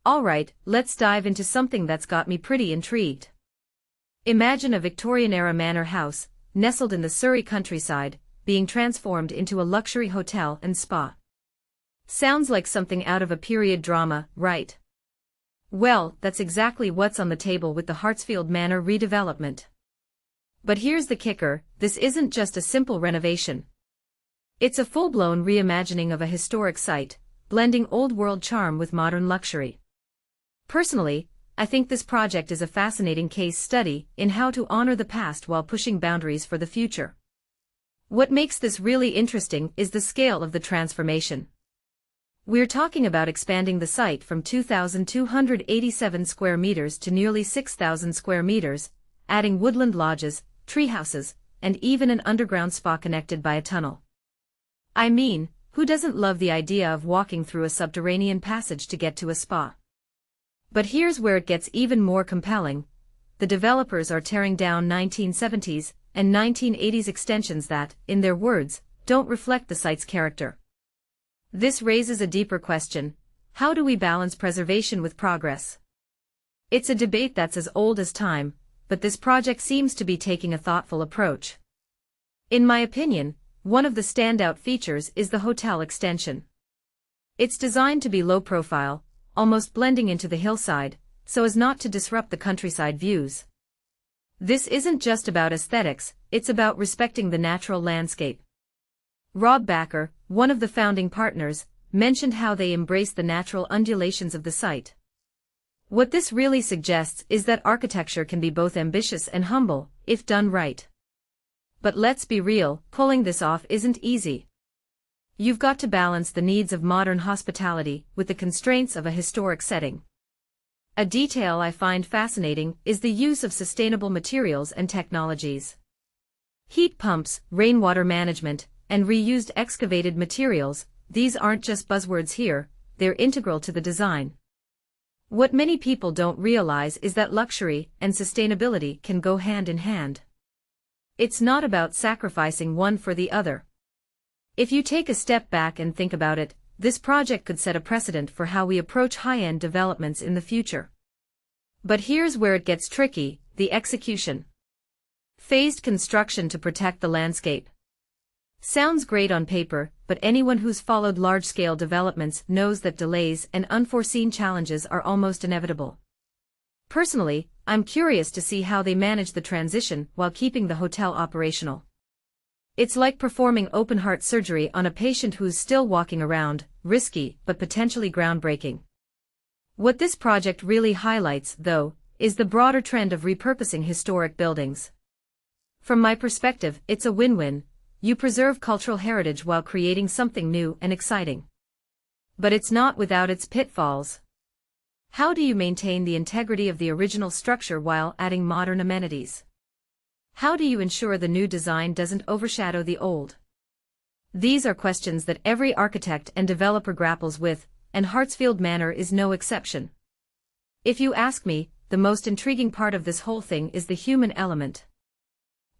Alright, let's dive into something that's got me pretty intrigued. Imagine a Victorian-era manor house, nestled in the Surrey countryside, being transformed into a luxury hotel and spa. Sounds like something out of a period drama, right? Well, that's exactly what's on the table with the Hartsfield Manor redevelopment. But here's the kicker, this isn't just a simple renovation. It's a full-blown reimagining of a historic site, blending old-world charm with modern luxury. Personally, I think this project is a fascinating case study in how to honor the past while pushing boundaries for the future. What makes this really interesting is the scale of the transformation. We're talking about expanding the site from 2,287 square meters to nearly 6,000 square meters, adding woodland lodges, treehouses, and even an underground spa connected by a tunnel. I mean, who doesn't love the idea of walking through a subterranean passage to get to a spa? But here's where it gets even more compelling. The developers are tearing down 1970s and 1980s extensions that, in their words, don't reflect the site's character. This raises a deeper question: how do we balance preservation with progress? It's a debate that's as old as time, but this project seems to be taking a thoughtful approach. In my opinion, one of the standout features is the hotel extension. It's designed to be low profile, almost blending into the hillside, so as not to disrupt the countryside views. This isn't just about aesthetics, it's about respecting the natural landscape. Rob Backer, one of the founding partners, mentioned how they embrace the natural undulations of the site. What this really suggests is that architecture can be both ambitious and humble, if done right. But let's be real, pulling this off isn't easy. You've got to balance the needs of modern hospitality with the constraints of a historic setting. A detail I find fascinating is the use of sustainable materials and technologies. Heat pumps, rainwater management, and reused excavated materials, these aren't just buzzwords here, they're integral to the design. What many people don't realize is that luxury and sustainability can go hand in hand. It's not about sacrificing one for the other. If you take a step back and think about it, this project could set a precedent for how we approach high-end developments in the future. But here's where it gets tricky: the execution. Phased construction to protect the landscape. Sounds great on paper, but anyone who's followed large-scale developments knows that delays and unforeseen challenges are almost inevitable. Personally, I'm curious to see how they manage the transition while keeping the hotel operational. It's like performing open-heart surgery on a patient who's still walking around, risky but potentially groundbreaking. What this project really highlights, though, is the broader trend of repurposing historic buildings. From my perspective, it's a win-win. You preserve cultural heritage while creating something new and exciting. But it's not without its pitfalls. How do you maintain the integrity of the original structure while adding modern amenities? How do you ensure the new design doesn't overshadow the old? These are questions that every architect and developer grapples with, and Hartsfield Manor is no exception. If you ask me, the most intriguing part of this whole thing is the human element.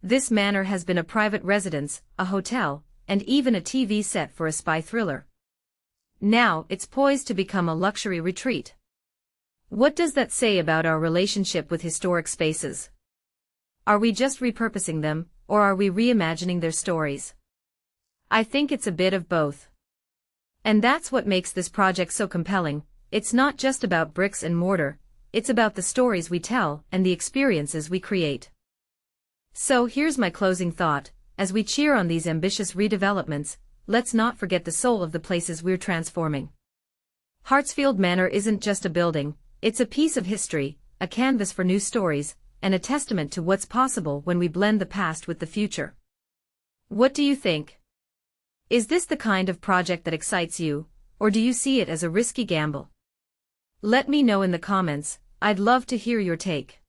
This manor has been a private residence, a hotel, and even a TV set for a spy thriller. Now it's poised to become a luxury retreat. What does that say about our relationship with historic spaces? Are we just repurposing them, or are we reimagining their stories? I think it's a bit of both. And that's what makes this project so compelling. It's not just about bricks and mortar, it's about the stories we tell and the experiences we create. So here's my closing thought: as we cheer on these ambitious redevelopments, let's not forget the soul of the places we're transforming. Hartsfield Manor isn't just a building, it's a piece of history, a canvas for new stories, and a testament to what's possible when we blend the past with the future. What do you think? Is this the kind of project that excites you, or do you see it as a risky gamble? Let me know in the comments. I'd love to hear your take.